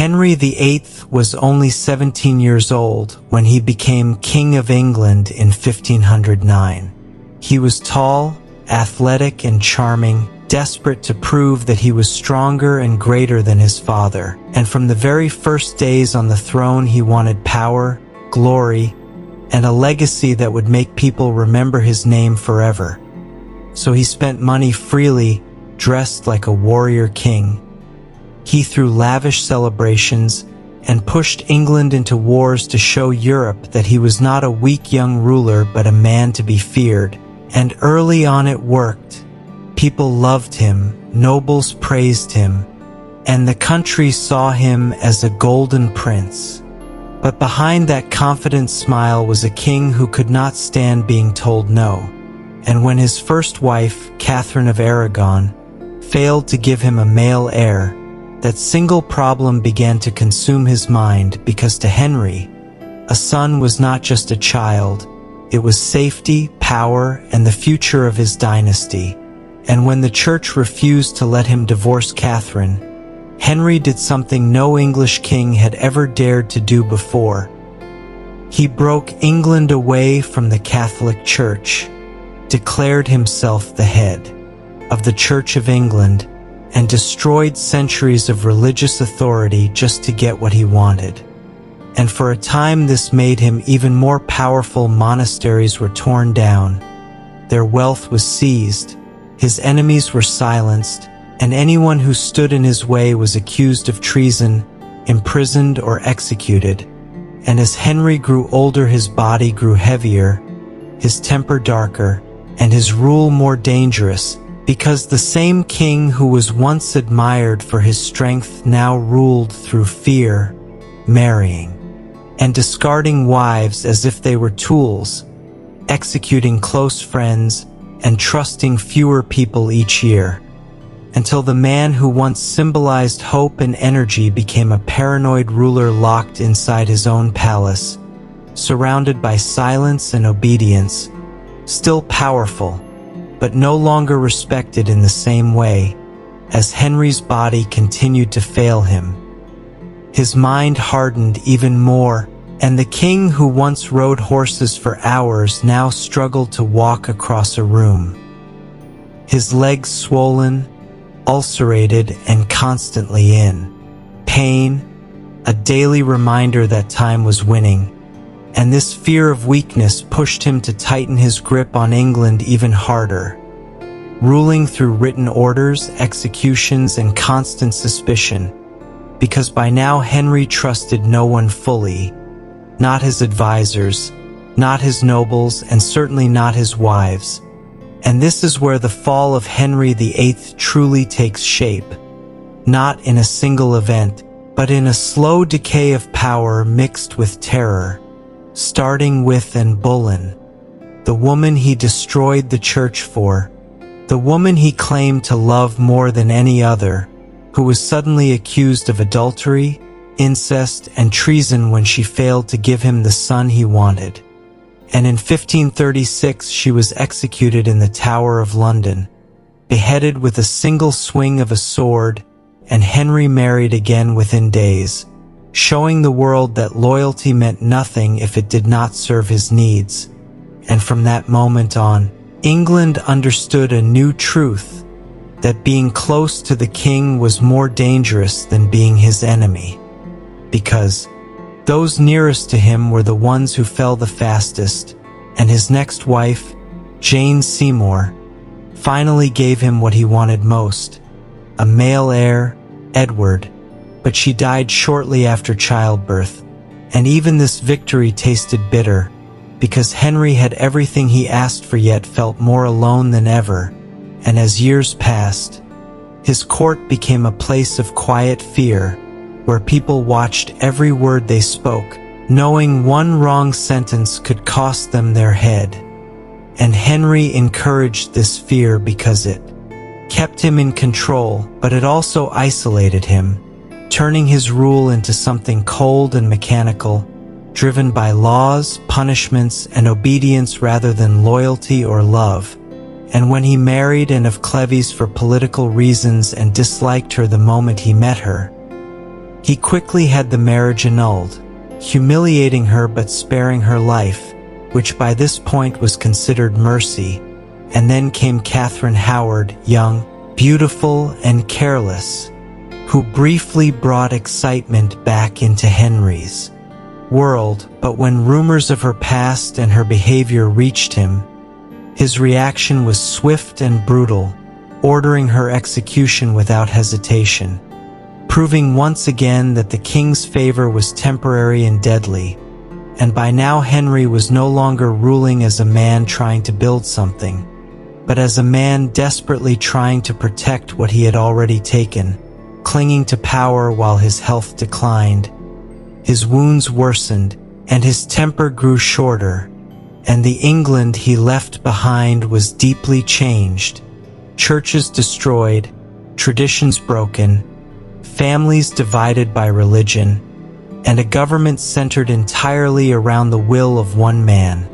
Henry VIII was only 17 years old when he became King of England in 1509. He was tall, athletic, and charming, desperate to prove that he was stronger and greater than his father. And from the very first days on the throne, he wanted power, glory, and a legacy that would make people remember his name forever. So he spent money freely, dressed like a warrior king. He threw lavish celebrations and pushed England into wars to show Europe that he was not a weak young ruler but a man to be feared. And early on it worked. People loved him, nobles praised him, and the country saw him as a golden prince. But behind that confident smile was a king who could not stand being told no. And when his first wife, Catherine of Aragon, failed to give him a male heir, that single problem began to consume his mind, because to Henry, a son was not just a child, it was safety, power, and the future of his dynasty. And when the church refused to let him divorce Catherine, Henry did something no English king had ever dared to do before. He broke England away from the Catholic Church, declared himself the head of the Church of England, and destroyed centuries of religious authority just to get what he wanted. And for a time this made him even more powerful. Monasteries were torn down, their wealth was seized, his enemies were silenced, and anyone who stood in his way was accused of treason, imprisoned, or executed. And as Henry grew older, his body grew heavier, his temper darker, and his rule more dangerous, because the same king who was once admired for his strength now ruled through fear, marrying and discarding wives as if they were tools, executing close friends, and trusting fewer people each year, until the man who once symbolized hope and energy became a paranoid ruler locked inside his own palace, surrounded by silence and obedience, still powerful, but no longer respected in the same way, as Henry's body continued to fail him. His mind hardened even more, and the king who once rode horses for hours now struggled to walk across a room. His legs swollen, ulcerated, and constantly in pain, a daily reminder that time was winning. And this fear of weakness pushed him to tighten his grip on England even harder, ruling through written orders, executions, and constant suspicion, because by now Henry trusted no one fully, not his advisors, not his nobles, and certainly not his wives. And this is where the fall of Henry VIII truly takes shape, not in a single event, but in a slow decay of power mixed with terror, starting with Anne Boleyn, the woman he destroyed the church for, the woman he claimed to love more than any other, who was suddenly accused of adultery, incest, and treason when she failed to give him the son he wanted. And in 1536 she was executed in the Tower of London, beheaded with a single swing of a sword, and Henry married again within days, showing the world that loyalty meant nothing if it did not serve his needs. And from that moment on, England understood a new truth, that being close to the king was more dangerous than being his enemy, because those nearest to him were the ones who fell the fastest, and his next wife, Jane Seymour, finally gave him what he wanted most, a male heir, Edward, but she died shortly after childbirth, and even this victory tasted bitter, because Henry had everything he asked for yet felt more alone than ever. And as years passed, his court became a place of quiet fear, where people watched every word they spoke, knowing one wrong sentence could cost them their head. And Henry encouraged this fear because it kept him in control, but it also isolated him, turning his rule into something cold and mechanical, driven by laws, punishments, and obedience rather than loyalty or love. And when he married Anne of Cleves for political reasons and disliked her the moment he met her, He quickly had the marriage annulled, humiliating her but sparing her life, which by this point was considered mercy. And then came Catherine Howard, young, beautiful, and careless, who briefly brought excitement back into Henry's world. But when rumors of her past and her behavior reached him, his reaction was swift and brutal, ordering her execution without hesitation, proving once again that the king's favor was temporary and deadly. And by now Henry was no longer ruling as a man trying to build something, but as a man desperately trying to protect what he had already taken, clinging to power while his health declined. His wounds worsened, and his temper grew shorter, and the England he left behind was deeply changed. Churches destroyed, traditions broken, families divided by religion, and a government centered entirely around the will of one man.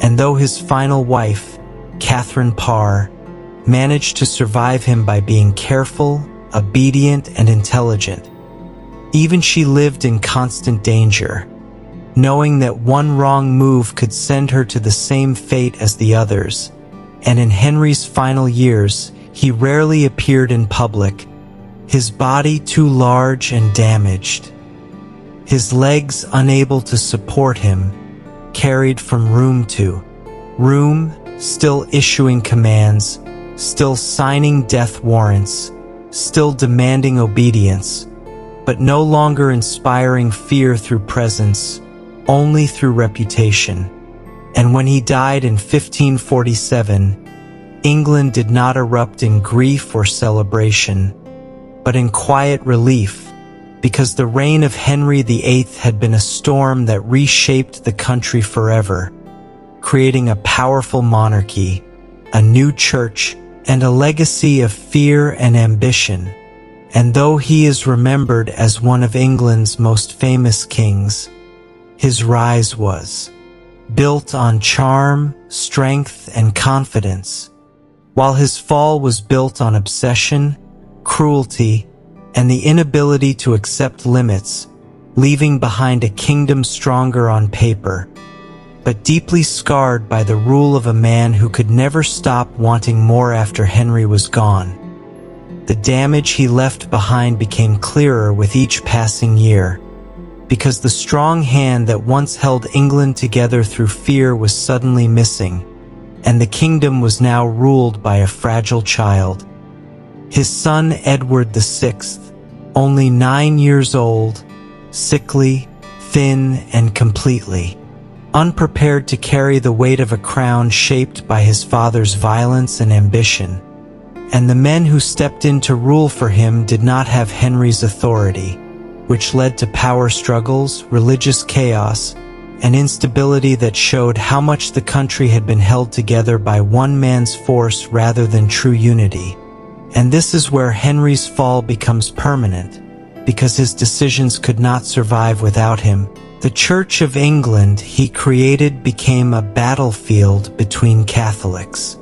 And though his final wife, Catherine Parr, managed to survive him by being careful, obedient, and intelligent, even she lived in constant danger, knowing that one wrong move could send her to the same fate as the others. And in Henry's final years, he rarely appeared in public, his body too large and damaged, his legs unable to support him, carried from room to room, still issuing commands, still signing death warrants, still demanding obedience, but no longer inspiring fear through presence, only through reputation. And when he died in 1547, England did not erupt in grief or celebration, but in quiet relief, because the reign of Henry VIII had been a storm that reshaped the country forever, creating a powerful monarchy, a new church, and a legacy of fear and ambition. And though he is remembered as one of England's most famous kings, his rise was built on charm, strength, and confidence, while his fall was built on obsession, cruelty, and the inability to accept limits, leaving behind a kingdom stronger on paper, but deeply scarred by the rule of a man who could never stop wanting more after Henry was gone. The damage he left behind became clearer with each passing year, because the strong hand that once held England together through fear was suddenly missing, and the kingdom was now ruled by a fragile child. His son Edward VI, only 9 years old, sickly, thin, and completely unprepared to carry the weight of a crown shaped by his father's violence and ambition. And the men who stepped in to rule for him did not have Henry's authority, which led to power struggles, religious chaos, and instability that showed how much the country had been held together by one man's force rather than true unity. And this is where Henry's fall becomes permanent, because his decisions could not survive without him. The Church of England he created became a battlefield between Catholics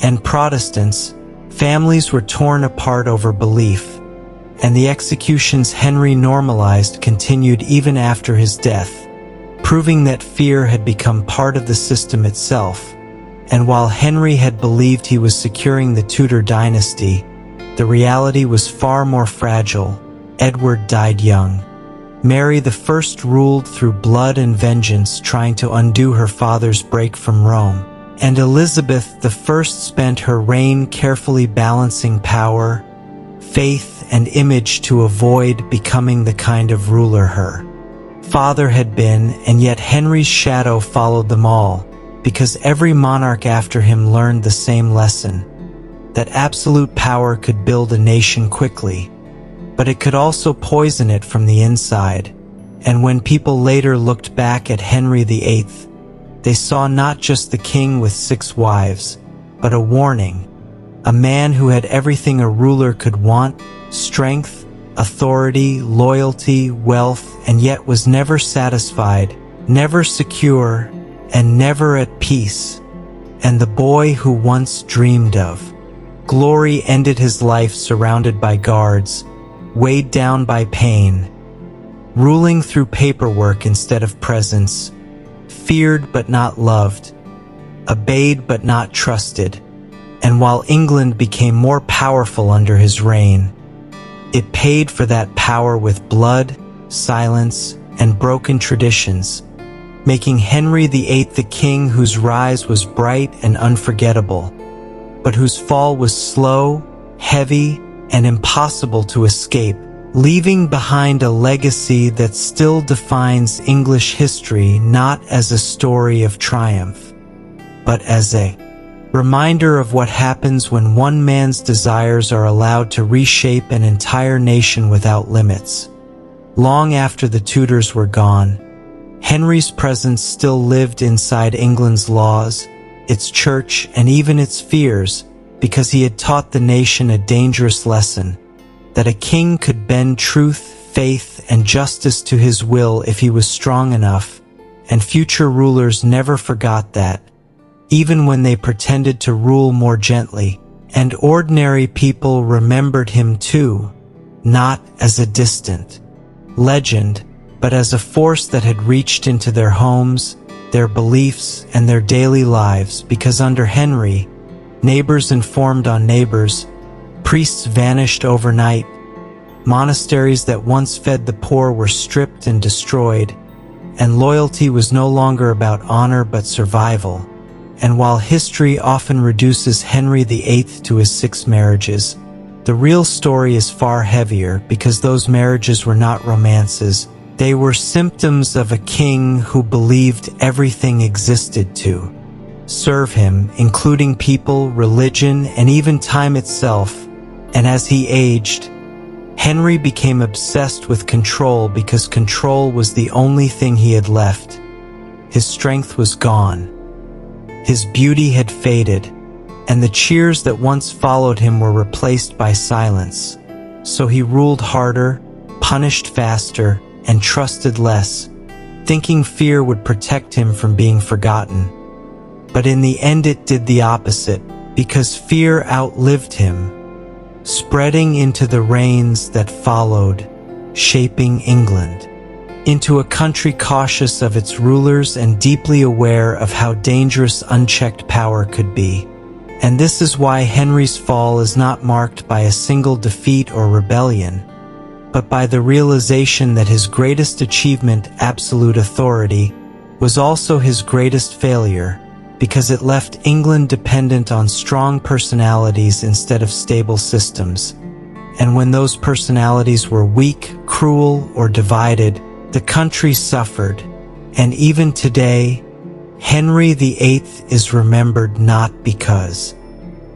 and Protestants. Families were torn apart over belief, and the executions Henry normalized continued even after his death, proving that fear had become part of the system itself. And while Henry had believed he was securing the Tudor dynasty, the reality was far more fragile. Edward died young. Mary I ruled through blood and vengeance, trying to undo her father's break from Rome. And Elizabeth I spent her reign carefully balancing power, faith, and image to avoid becoming the kind of ruler her father had been. And yet Henry's shadow followed them all, because every monarch after him learned the same lesson, that absolute power could build a nation quickly, but it could also poison it from the inside. And when people later looked back at Henry VIII, they saw not just the king with 6 wives, but a warning, a man who had everything a ruler could want: strength, authority, loyalty, wealth, and yet was never satisfied, never secure, and never at peace. And the boy who once dreamed of glory ended his life surrounded by guards, weighed down by pain, ruling through paperwork instead of presence, feared but not loved, obeyed but not trusted. And while England became more powerful under his reign, it paid for that power with blood, silence, and broken traditions, making Henry VIII the king whose rise was bright and unforgettable, but whose fall was slow, heavy, and impossible to escape, leaving behind a legacy that still defines English history not as a story of triumph, but as a reminder of what happens when one man's desires are allowed to reshape an entire nation without limits. Long after the Tudors were gone, Henry's presence still lived inside England's laws, its church, and even its fears, because he had taught the nation a dangerous lesson, that a king could bend truth, faith, and justice to his will if he was strong enough, and future rulers never forgot that, even when they pretended to rule more gently, and ordinary people remembered him too, not as a distant legend, but as a force that had reached into their homes, their beliefs, and their daily lives, because under Henry, neighbors informed on neighbors, priests vanished overnight, monasteries that once fed the poor were stripped and destroyed, and loyalty was no longer about honor but survival. And while history often reduces Henry VIII to his 6 marriages, the real story is far heavier, because those marriages were not romances. They were symptoms of a king who believed everything existed to serve him, including people, religion, and even time itself. And as he aged, Henry became obsessed with control, because control was the only thing he had left. His strength was gone. His beauty had faded, and the cheers that once followed him were replaced by silence. So he ruled harder, punished faster, and trusted less, thinking fear would protect him from being forgotten. But in the end it did the opposite, because fear outlived him, spreading into the reigns that followed, shaping England into a country cautious of its rulers and deeply aware of how dangerous unchecked power could be. And this is why Henry's fall is not marked by a single defeat or rebellion, but by the realization that his greatest achievement, absolute authority, was also his greatest failure, because it left England dependent on strong personalities instead of stable systems. And when those personalities were weak, cruel, or divided, the country suffered. And even today, Henry VIII is remembered not because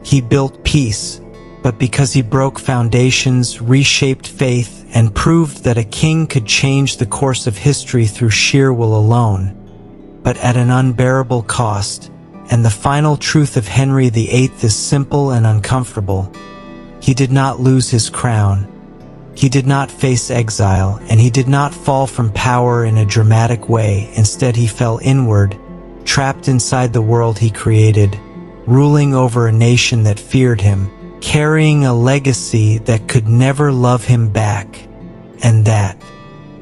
he built peace, but because he broke foundations, reshaped faith, and proved that a king could change the course of history through sheer will alone, but at an unbearable cost. And the final truth of Henry VIII is simple and uncomfortable. He did not lose his crown. He did not face exile, and he did not fall from power in a dramatic way. Instead, he fell inward, trapped inside the world he created, ruling over a nation that feared him, carrying a legacy that could never love him back. And that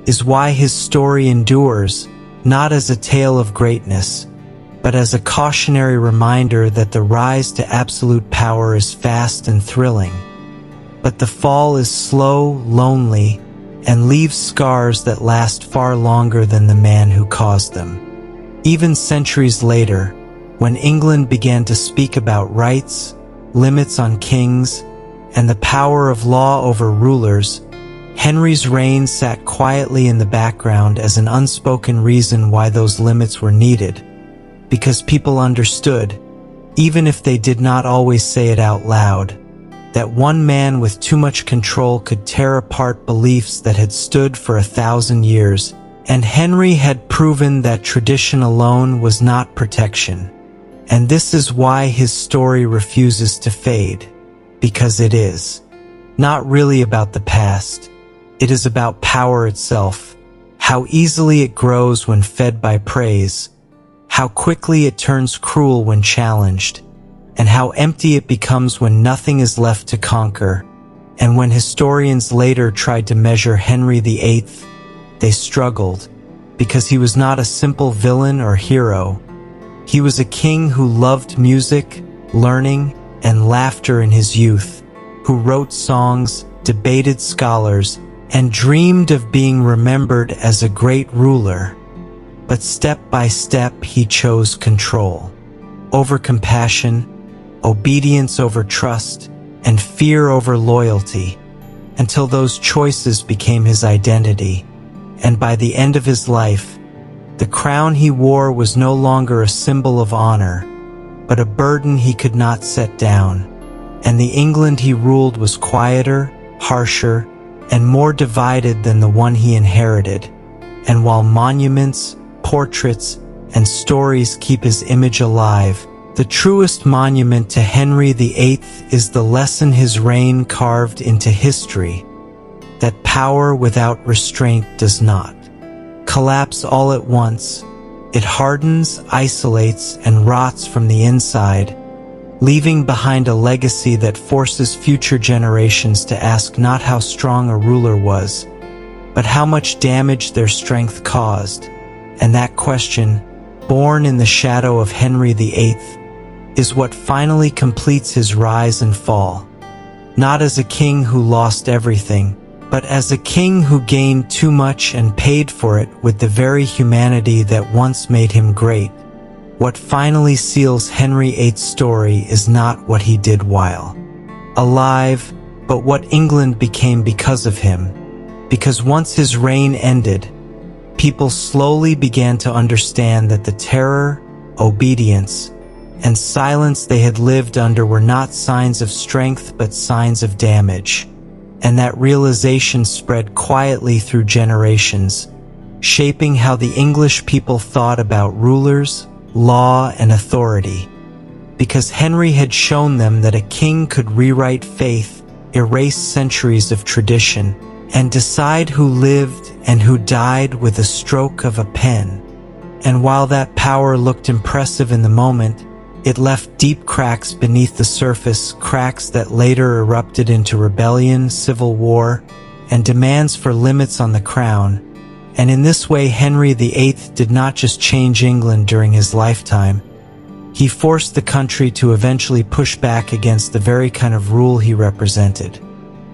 is why his story endures, not as a tale of greatness, but as a cautionary reminder that the rise to absolute power is fast and thrilling, but the fall is slow, lonely, and leaves scars that last far longer than the man who caused them. Even centuries later, when England began to speak about rights, limits on kings, and the power of law over rulers, Henry's reign sat quietly in the background as an unspoken reason why those limits were needed, because people understood, even if they did not always say it out loud, that one man with too much control could tear apart beliefs that had stood for 1,000 years, and Henry had proven that tradition alone was not protection. And this is why his story refuses to fade, because it is not really about the past. It is about power itself, how easily it grows when fed by praise, how quickly it turns cruel when challenged, and how empty it becomes when nothing is left to conquer. And when historians later tried to measure Henry VIII, they struggled, because he was not a simple villain or hero. He was a king who loved music, learning, and laughter in his youth, who wrote songs, debated scholars, and dreamed of being remembered as a great ruler. But step by step he chose control, over compassion, obedience over trust, and fear over loyalty, until those choices became his identity. And by the end of his life, the crown he wore was no longer a symbol of honor, but a burden he could not set down. And the England he ruled was quieter, harsher, and more divided than the one he inherited. And while monuments, portraits, and stories keep his image alive, the truest monument to Henry VIII is the lesson his reign carved into history, that power without restraint does not collapse all at once. It hardens, isolates, and rots from the inside, leaving behind a legacy that forces future generations to ask not how strong a ruler was, but how much damage their strength caused. And that question, born in the shadow of Henry VIII, is what finally completes his rise and fall. Not as a king who lost everything, but as a king who gained too much and paid for it with the very humanity that once made him great. What finally seals Henry VIII's story is not what he did while alive, but what England became because of him. Because once his reign ended, people slowly began to understand that the terror, obedience, and silence they had lived under were not signs of strength but signs of damage. And that realization spread quietly through generations, shaping how the English people thought about rulers, law, and authority. Because Henry had shown them that a king could rewrite faith, erase centuries of tradition, and decide who lived and who died with a stroke of a pen. And while that power looked impressive in the moment, it left deep cracks beneath the surface, cracks that later erupted into rebellion, civil war, and demands for limits on the crown. And in this way, Henry VIII did not just change England during his lifetime. He forced the country to eventually push back against the very kind of rule he represented.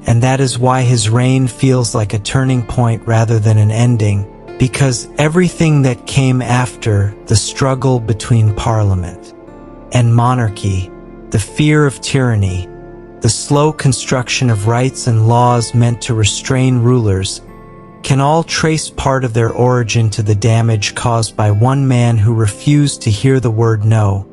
And that is why his reign feels like a turning point rather than an ending, because everything that came after, the struggle between Parliament and monarchy, the fear of tyranny, the slow construction of rights and laws meant to restrain rulers, can all trace part of their origin to the damage caused by one man who refused to hear the word no.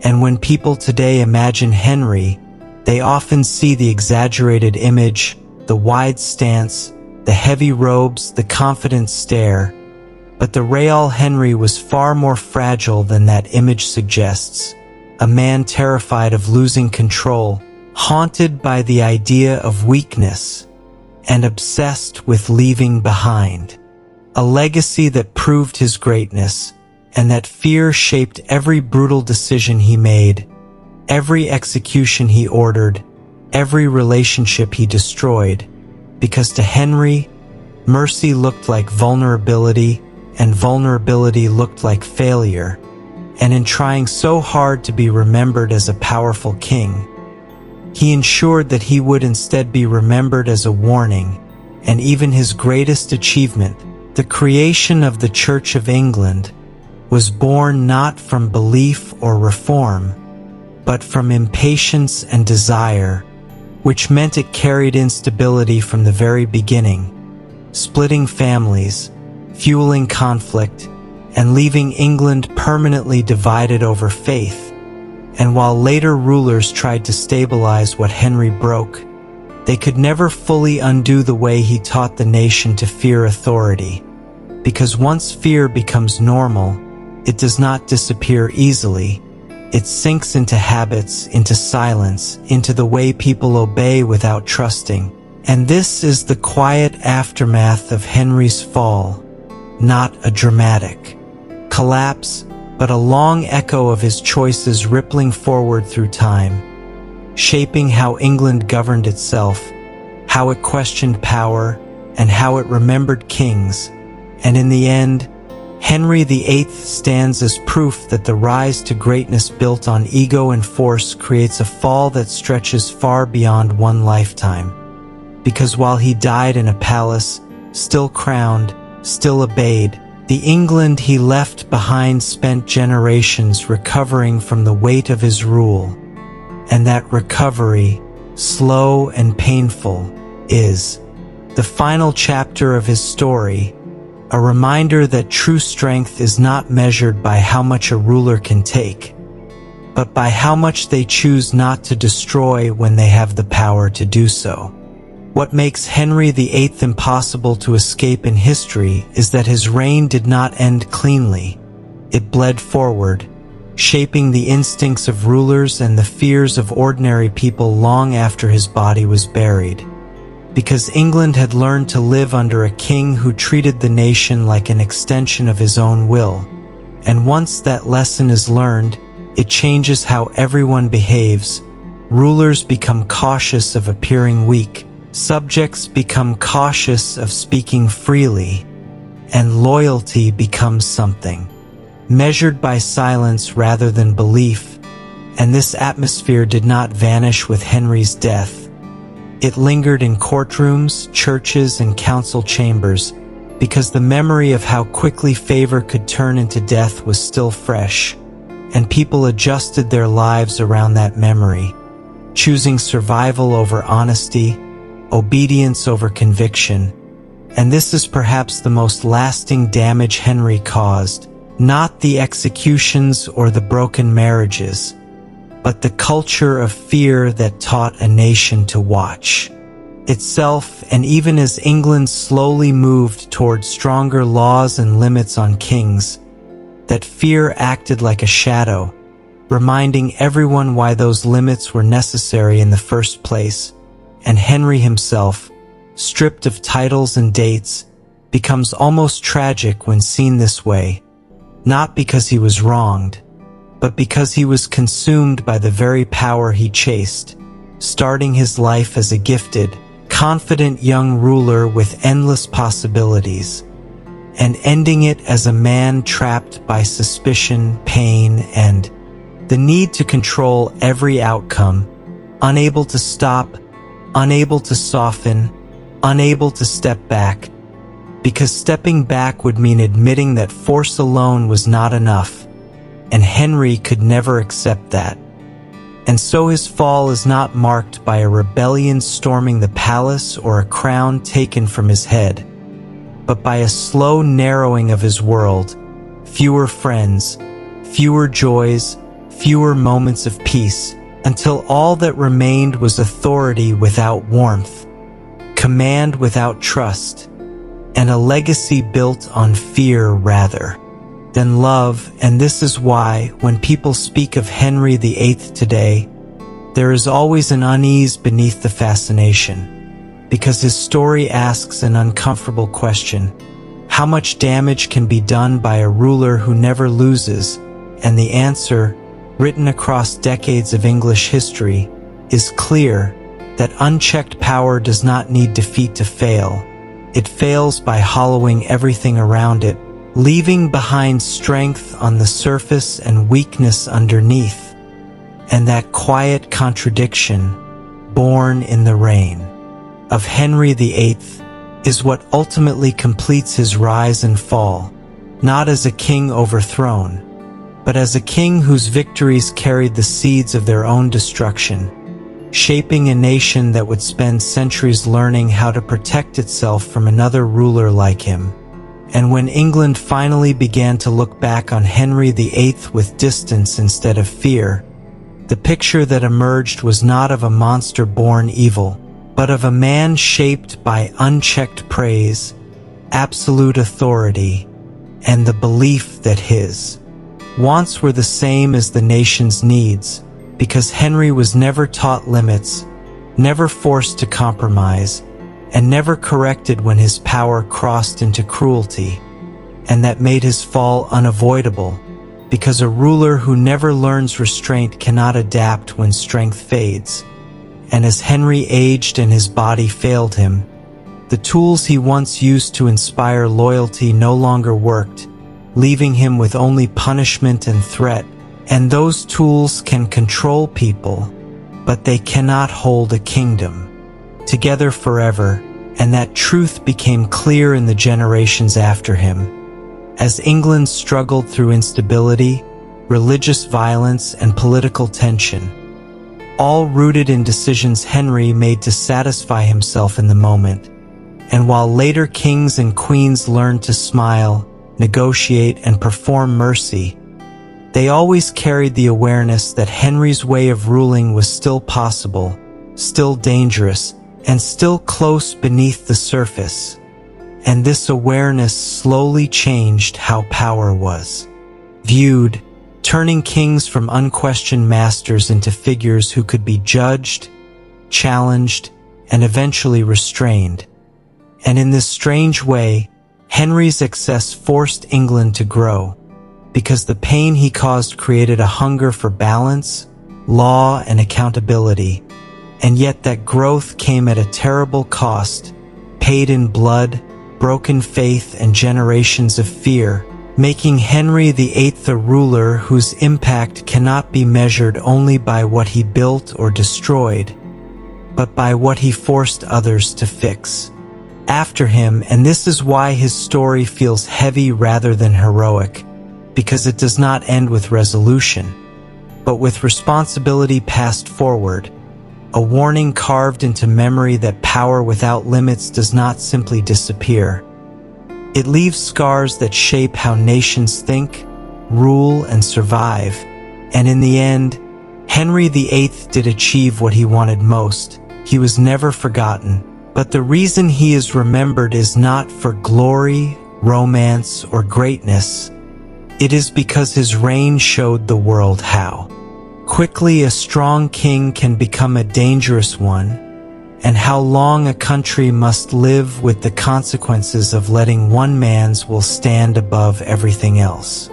And when people today imagine Henry, they often see the exaggerated image, the wide stance, the heavy robes, the confident stare. But the real Henry was far more fragile than that image suggests. A man terrified of losing control, haunted by the idea of weakness, and obsessed with leaving behind a legacy that proved his greatness, and that fear shaped every brutal decision he made, every execution he ordered, every relationship he destroyed. Because to Henry, mercy looked like vulnerability, and vulnerability looked like failure. And in trying so hard to be remembered as a powerful king, he ensured that he would instead be remembered as a warning. And even his greatest achievement, the creation of the Church of England, was born not from belief or reform, but from impatience and desire, which meant it carried instability from the very beginning, splitting families, fueling conflict, and leaving England permanently divided over faith. And while later rulers tried to stabilize what Henry broke, they could never fully undo the way he taught the nation to fear authority. Because once fear becomes normal, it does not disappear easily. It sinks into habits, into silence, into the way people obey without trusting. And this is the quiet aftermath of Henry's fall, not a dramatic collapse, but a long echo of his choices rippling forward through time, shaping how England governed itself, how it questioned power, and how it remembered kings. And in the end, Henry VIII stands as proof that the rise to greatness built on ego and force creates a fall that stretches far beyond one lifetime. Because while he died in a palace, still crowned, still obeyed, the England he left behind spent generations recovering from the weight of his rule. And that recovery, slow and painful, is the final chapter of his story, a reminder that true strength is not measured by how much a ruler can take, but by how much they choose not to destroy when they have the power to do so. What makes Henry VIII impossible to escape in history is that his reign did not end cleanly. It bled forward, shaping the instincts of rulers and the fears of ordinary people long after his body was buried. Because England had learned to live under a king who treated the nation like an extension of his own will. And once that lesson is learned, it changes how everyone behaves. Rulers become cautious of appearing weak, subjects become cautious of speaking freely, and loyalty becomes something measured by silence rather than belief. And this atmosphere did not vanish with Henry's death. It lingered in courtrooms, churches, and council chambers, because the memory of how quickly favor could turn into death was still fresh, and people adjusted their lives around that memory, choosing survival over honesty, obedience over conviction. And this is perhaps the most lasting damage Henry caused, not the executions or the broken marriages, but the culture of fear that taught a nation to watch itself. And even as England slowly moved toward stronger laws and limits on kings, that fear acted like a shadow, reminding everyone why those limits were necessary in the first place. And Henry himself, stripped of titles and dates, becomes almost tragic when seen this way, not because he was wronged, but because he was consumed by the very power he chased, starting his life as a gifted, confident young ruler with endless possibilities, and ending it as a man trapped by suspicion, pain, and the need to control every outcome, unable to stop, unable to soften, unable to step back, because stepping back would mean admitting that force alone was not enough. And Henry could never accept that. And so his fall is not marked by a rebellion storming the palace or a crown taken from his head, but by a slow narrowing of his world, fewer friends, fewer joys, fewer moments of peace, until all that remained was authority without warmth, command without trust, and a legacy built on fear rather than love. And this is why, when people speak of Henry VIII today, there is always an unease beneath the fascination, because his story asks an uncomfortable question: how much damage can be done by a ruler who never loses? And the answer, written across decades of English history, is clear: that unchecked power does not need defeat to fail. It fails by hollowing everything around it, leaving behind strength on the surface and weakness underneath. And that quiet contradiction, born in the reign of Henry VIII, is what ultimately completes his rise and fall, not as a king overthrown, but as a king whose victories carried the seeds of their own destruction, shaping a nation that would spend centuries learning how to protect itself from another ruler like him. And when England finally began to look back on Henry VIII with distance instead of fear, the picture that emerged was not of a monster born evil, but of a man shaped by unchecked praise, absolute authority, and the belief that his wants were the same as the nation's needs, because Henry was never taught limits, never forced to compromise, and never corrected when his power crossed into cruelty. And that made his fall unavoidable, because a ruler who never learns restraint cannot adapt when strength fades. and as Henry aged and his body failed him, the tools he once used to inspire loyalty no longer worked, leaving him with only punishment and threat. And those tools can control people, but they cannot hold a kingdom together forever, and that truth became clear in the generations after him. As England struggled through instability, religious violence, and political tension, all rooted in decisions Henry made to satisfy himself in the moment. And while later kings and queens learned to smile, negotiate, and perform mercy, they always carried the awareness that Henry's way of ruling was still possible, still dangerous, and still close beneath the surface. And this awareness slowly changed how power was viewed, turning kings from unquestioned masters into figures who could be judged, challenged, and eventually restrained. And in this strange way, Henry's excess forced England to grow, because the pain he caused created a hunger for balance, law, and accountability. And yet that growth came at a terrible cost, paid in blood, broken faith, and generations of fear, making Henry VIII a ruler whose impact cannot be measured only by what he built or destroyed, but by what he forced others to fix after him. And this is why his story feels heavy rather than heroic, because it does not end with resolution, but with responsibility passed forward, a warning carved into memory that power without limits does not simply disappear. It leaves scars that shape how nations think, rule, and survive. And in the end, Henry VIII did achieve what he wanted most. He was never forgotten. But the reason he is remembered is not for glory, romance, or greatness. It is because his reign showed the world how quickly a strong king can become a dangerous one, and how long a country must live with the consequences of letting one man's will stand above everything else.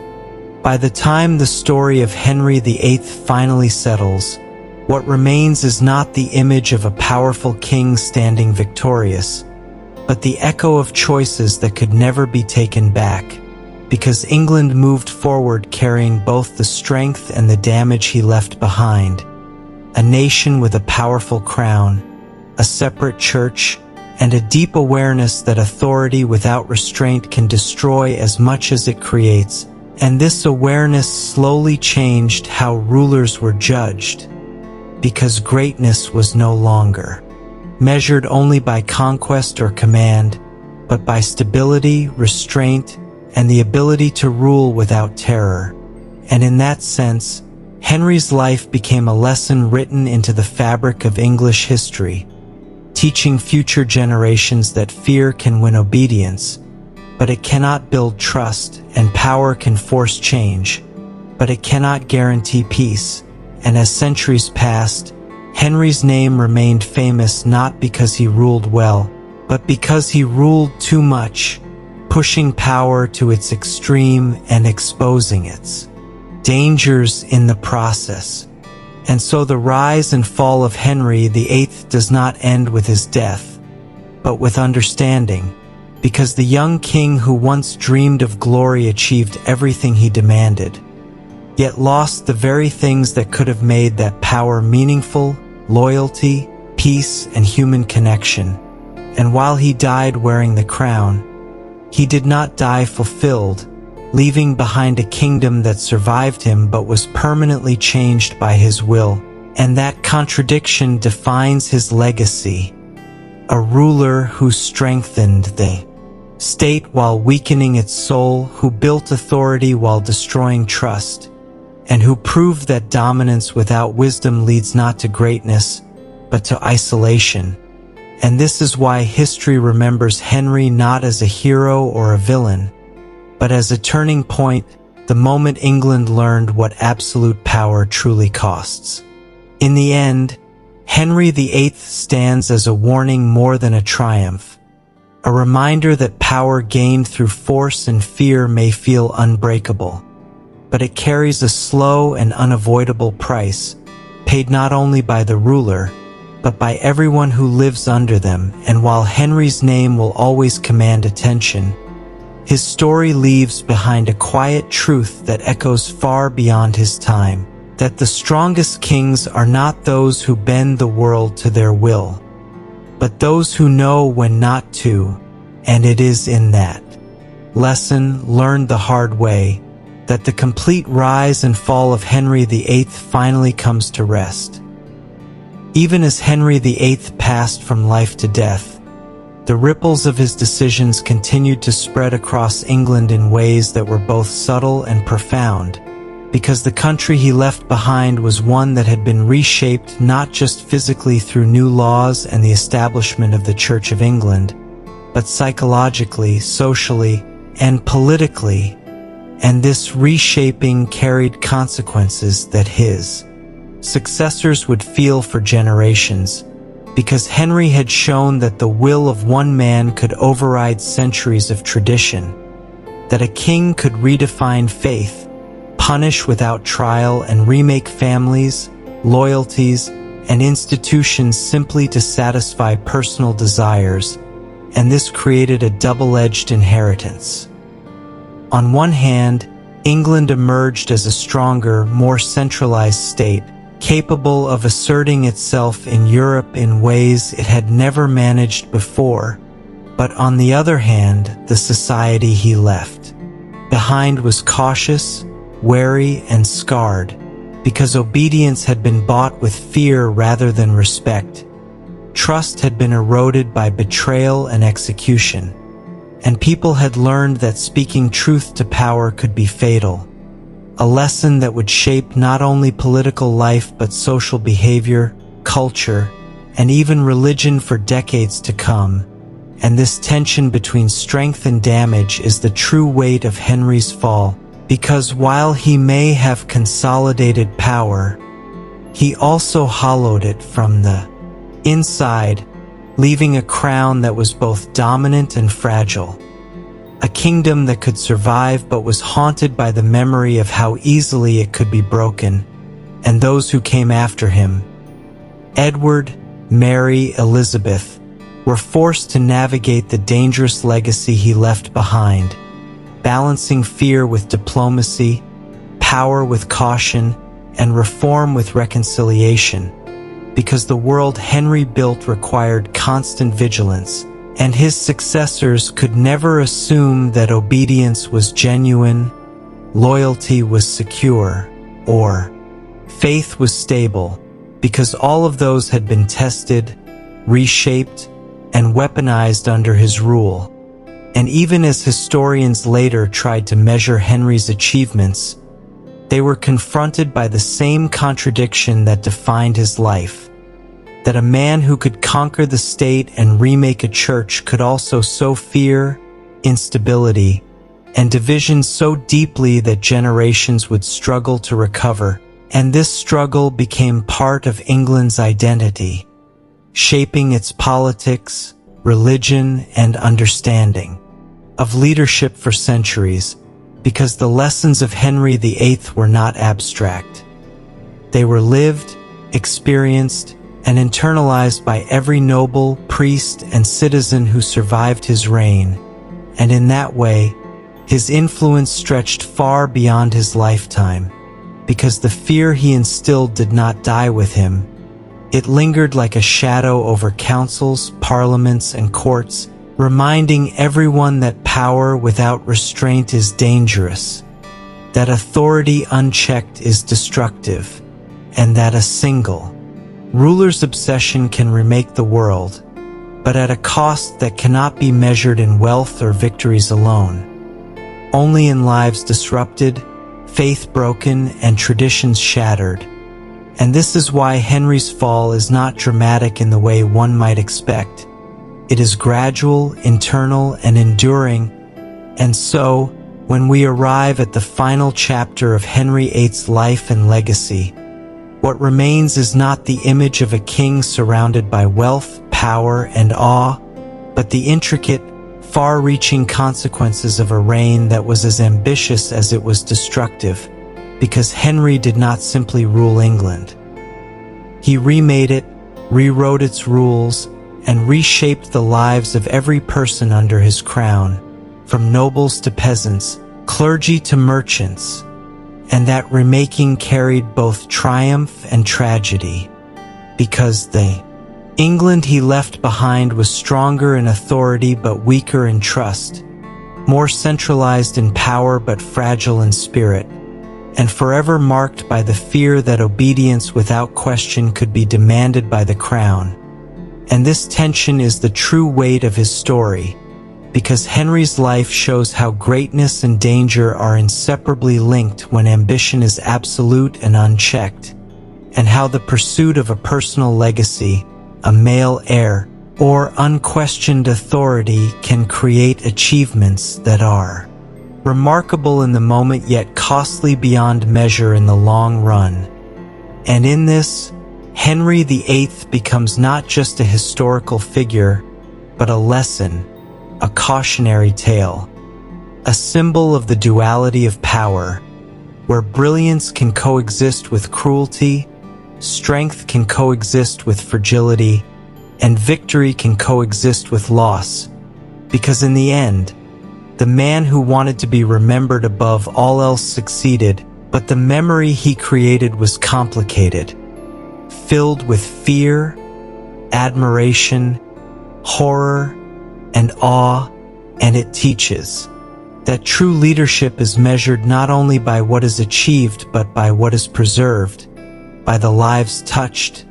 By the time the story of Henry VIII finally settles, what remains is not the image of a powerful king standing victorious, but the echo of choices that could never be taken back, because England moved forward carrying both the strength and the damage he left behind, a nation with a powerful crown, a separate church, and a deep awareness that authority without restraint can destroy as much as it creates. And this awareness slowly changed how rulers were judged, because greatness was no longer measured only by conquest or command, but by stability, restraint, and the ability to rule without terror. And in that sense, Henry's life became a lesson written into the fabric of English history, teaching future generations that fear can win obedience, but it cannot build trust, and power can force change, but it cannot guarantee peace. And as centuries passed, Henry's name remained famous not because he ruled well, but because he ruled too much, pushing power to its extreme and exposing its dangers in the process. And so the rise and fall of Henry VIII does not end with his death, but with understanding, because the young king who once dreamed of glory achieved everything he demanded, yet lost the very things that could have made that power meaningful: loyalty, peace, and human connection. And while he died wearing the crown, he did not die fulfilled, leaving behind a kingdom that survived him but was permanently changed by his will. And that contradiction defines his legacy: a ruler who strengthened the state while weakening its soul, who built authority while destroying trust, and who proved that dominance without wisdom leads not to greatness, but to isolation. And this is why history remembers Henry not as a hero or a villain, but as a turning point, the moment England learned what absolute power truly costs. In the end, Henry VIII stands as a warning more than a triumph, a reminder that power gained through force and fear may feel unbreakable, but it carries a slow and unavoidable price, paid not only by the ruler, but by everyone who lives under them, and while Henry's name will always command attention, his story leaves behind a quiet truth that echoes far beyond his time, that the strongest kings are not those who bend the world to their will, but those who know when not to, and it is in that lesson learned the hard way that the complete rise and fall of Henry VIII finally comes to rest. Even as Henry VIII passed from life to death, the ripples of his decisions continued to spread across England in ways that were both subtle and profound, because the country he left behind was one that had been reshaped not just physically through new laws and the establishment of the Church of England, but psychologically, socially, and politically, and this reshaping carried consequences that his successors would feel for generations, because Henry had shown that the will of one man could override centuries of tradition, that a king could redefine faith, punish without trial, and remake families, loyalties, and institutions simply to satisfy personal desires, and this created a double-edged inheritance. On one hand, England emerged as a stronger, more centralized state, capable of asserting itself in Europe in ways it had never managed before. But on the other hand, the society he left behind was cautious, wary, and scarred, because obedience had been bought with fear rather than respect. Trust had been eroded by betrayal and execution, and people had learned that speaking truth to power could be fatal, a lesson that would shape not only political life but social behavior, culture, and even religion for decades to come. And this tension between strength and damage is the true weight of Henry's fall, because while he may have consolidated power, he also hollowed it from the inside, leaving a crown that was both dominant and fragile. A kingdom that could survive but was haunted by the memory of how easily it could be broken, and those who came after him, Edward, Mary, Elizabeth, were forced to navigate the dangerous legacy he left behind, balancing fear with diplomacy, power with caution, and reform with reconciliation, because the world Henry built required constant vigilance, and his successors could never assume that obedience was genuine, loyalty was secure, or faith was stable, because all of those had been tested, reshaped, and weaponized under his rule. And even as historians later tried to measure Henry's achievements, they were confronted by the same contradiction that defined his life, that a man who could conquer the state and remake a church could also sow fear, instability, and division so deeply that generations would struggle to recover. And this struggle became part of England's identity, shaping its politics, religion, and understanding of leadership for centuries, because the lessons of Henry VIII were not abstract. They were lived, experienced, and internalized by every noble, priest, and citizen who survived his reign, and in that way, his influence stretched far beyond his lifetime, because the fear he instilled did not die with him. It lingered like a shadow over councils, parliaments, and courts, reminding everyone that power without restraint is dangerous, that authority unchecked is destructive, and that a single ruler's obsession can remake the world, but at a cost that cannot be measured in wealth or victories alone, only in lives disrupted, faith broken, and traditions shattered. And this is why Henry's fall is not dramatic in the way one might expect. It is gradual, internal, and enduring. And so, when we arrive at the final chapter of Henry VIII's life and legacy, what remains is not the image of a king surrounded by wealth, power, and awe, but the intricate, far-reaching consequences of a reign that was as ambitious as it was destructive, because Henry did not simply rule England. He remade it, rewrote its rules, and reshaped the lives of every person under his crown, from nobles to peasants, clergy to merchants, and that remaking carried both triumph and tragedy, because the England he left behind was stronger in authority but weaker in trust, more centralized in power but fragile in spirit, and forever marked by the fear that obedience without question could be demanded by the crown. And this tension is the true weight of his story, because Henry's life shows how greatness and danger are inseparably linked when ambition is absolute and unchecked, and how the pursuit of a personal legacy, a male heir, or unquestioned authority can create achievements that are remarkable in the moment yet costly beyond measure in the long run. And in this, Henry VIII becomes not just a historical figure, but a lesson, a cautionary tale, a symbol of the duality of power, where brilliance can coexist with cruelty, strength can coexist with fragility, and victory can coexist with loss, because in the end, the man who wanted to be remembered above all else succeeded, but the memory he created was complicated, filled with fear, admiration, horror, and awe, and it teaches that true leadership is measured not only by what is achieved but by what is preserved, by the lives touched,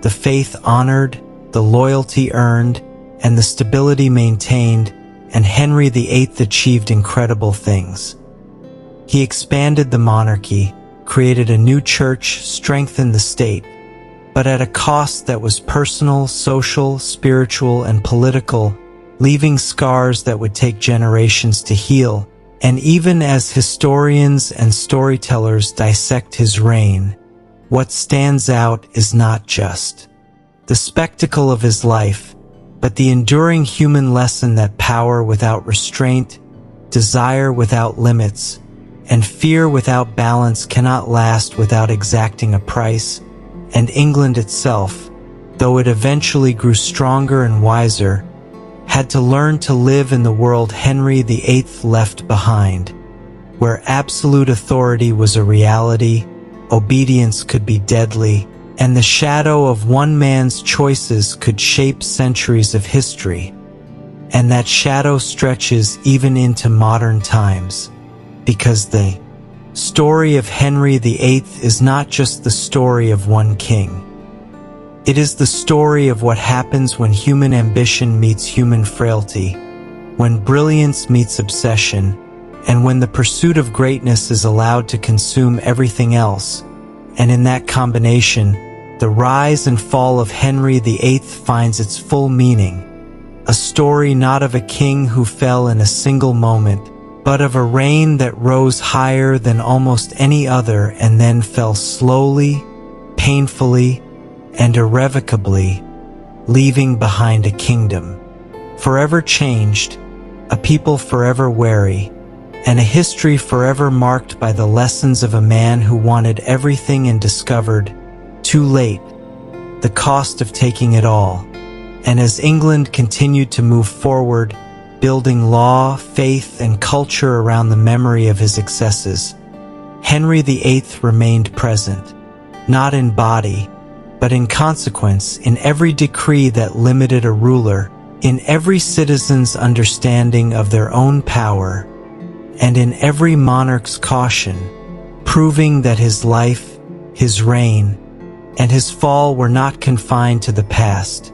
the faith honored, the loyalty earned, and the stability maintained. And Henry VIII achieved incredible things. He expanded the monarchy, created a new church, strengthened the state, but at a cost that was personal, social, spiritual, and political, leaving scars that would take generations to heal. And even as historians and storytellers dissect his reign, what stands out is not just the spectacle of his life, but the enduring human lesson that power without restraint, desire without limits, and fear without balance cannot last without exacting a price. And England itself, though it eventually grew stronger and wiser, had to learn to live in the world Henry VIII left behind, where absolute authority was a reality, obedience could be deadly, and the shadow of one man's choices could shape centuries of history. And that shadow stretches even into modern times, because the story of Henry VIII is not just the story of one king. It is the story of what happens when human ambition meets human frailty, when brilliance meets obsession, and when the pursuit of greatness is allowed to consume everything else. And in that combination, the rise and fall of Henry VIII finds its full meaning, a story not of a king who fell in a single moment, but of a reign that rose higher than almost any other and then fell slowly, painfully, and irrevocably, leaving behind a kingdom forever changed, a people forever wary, and a history forever marked by the lessons of a man who wanted everything and discovered, too late, the cost of taking it all. And as England continued to move forward, building law, faith, and culture around the memory of his successes, Henry VIII remained present, not in body, but in consequence, in every decree that limited a ruler, in every citizen's understanding of their own power, and in every monarch's caution, proving that his life, his reign, and his fall were not confined to the past,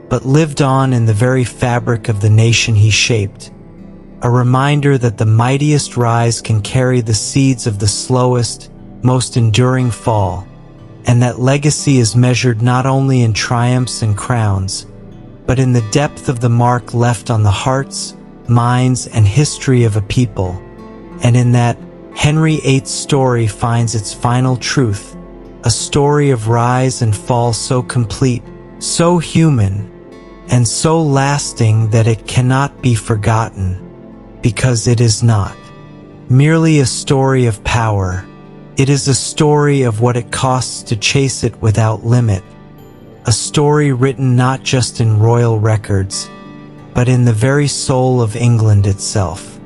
but lived on in the very fabric of the nation he shaped, a reminder that the mightiest rise can carry the seeds of the slowest, most enduring fall, and that legacy is measured not only in triumphs and crowns, but in the depth of the mark left on the hearts, minds, and history of a people. And in that, Henry VIII's story finds its final truth, a story of rise and fall so complete, so human, and so lasting that it cannot be forgotten, because it is not merely a story of power, it is a story of what it costs to chase it without limit, a story written not just in royal records, but in the very soul of England itself.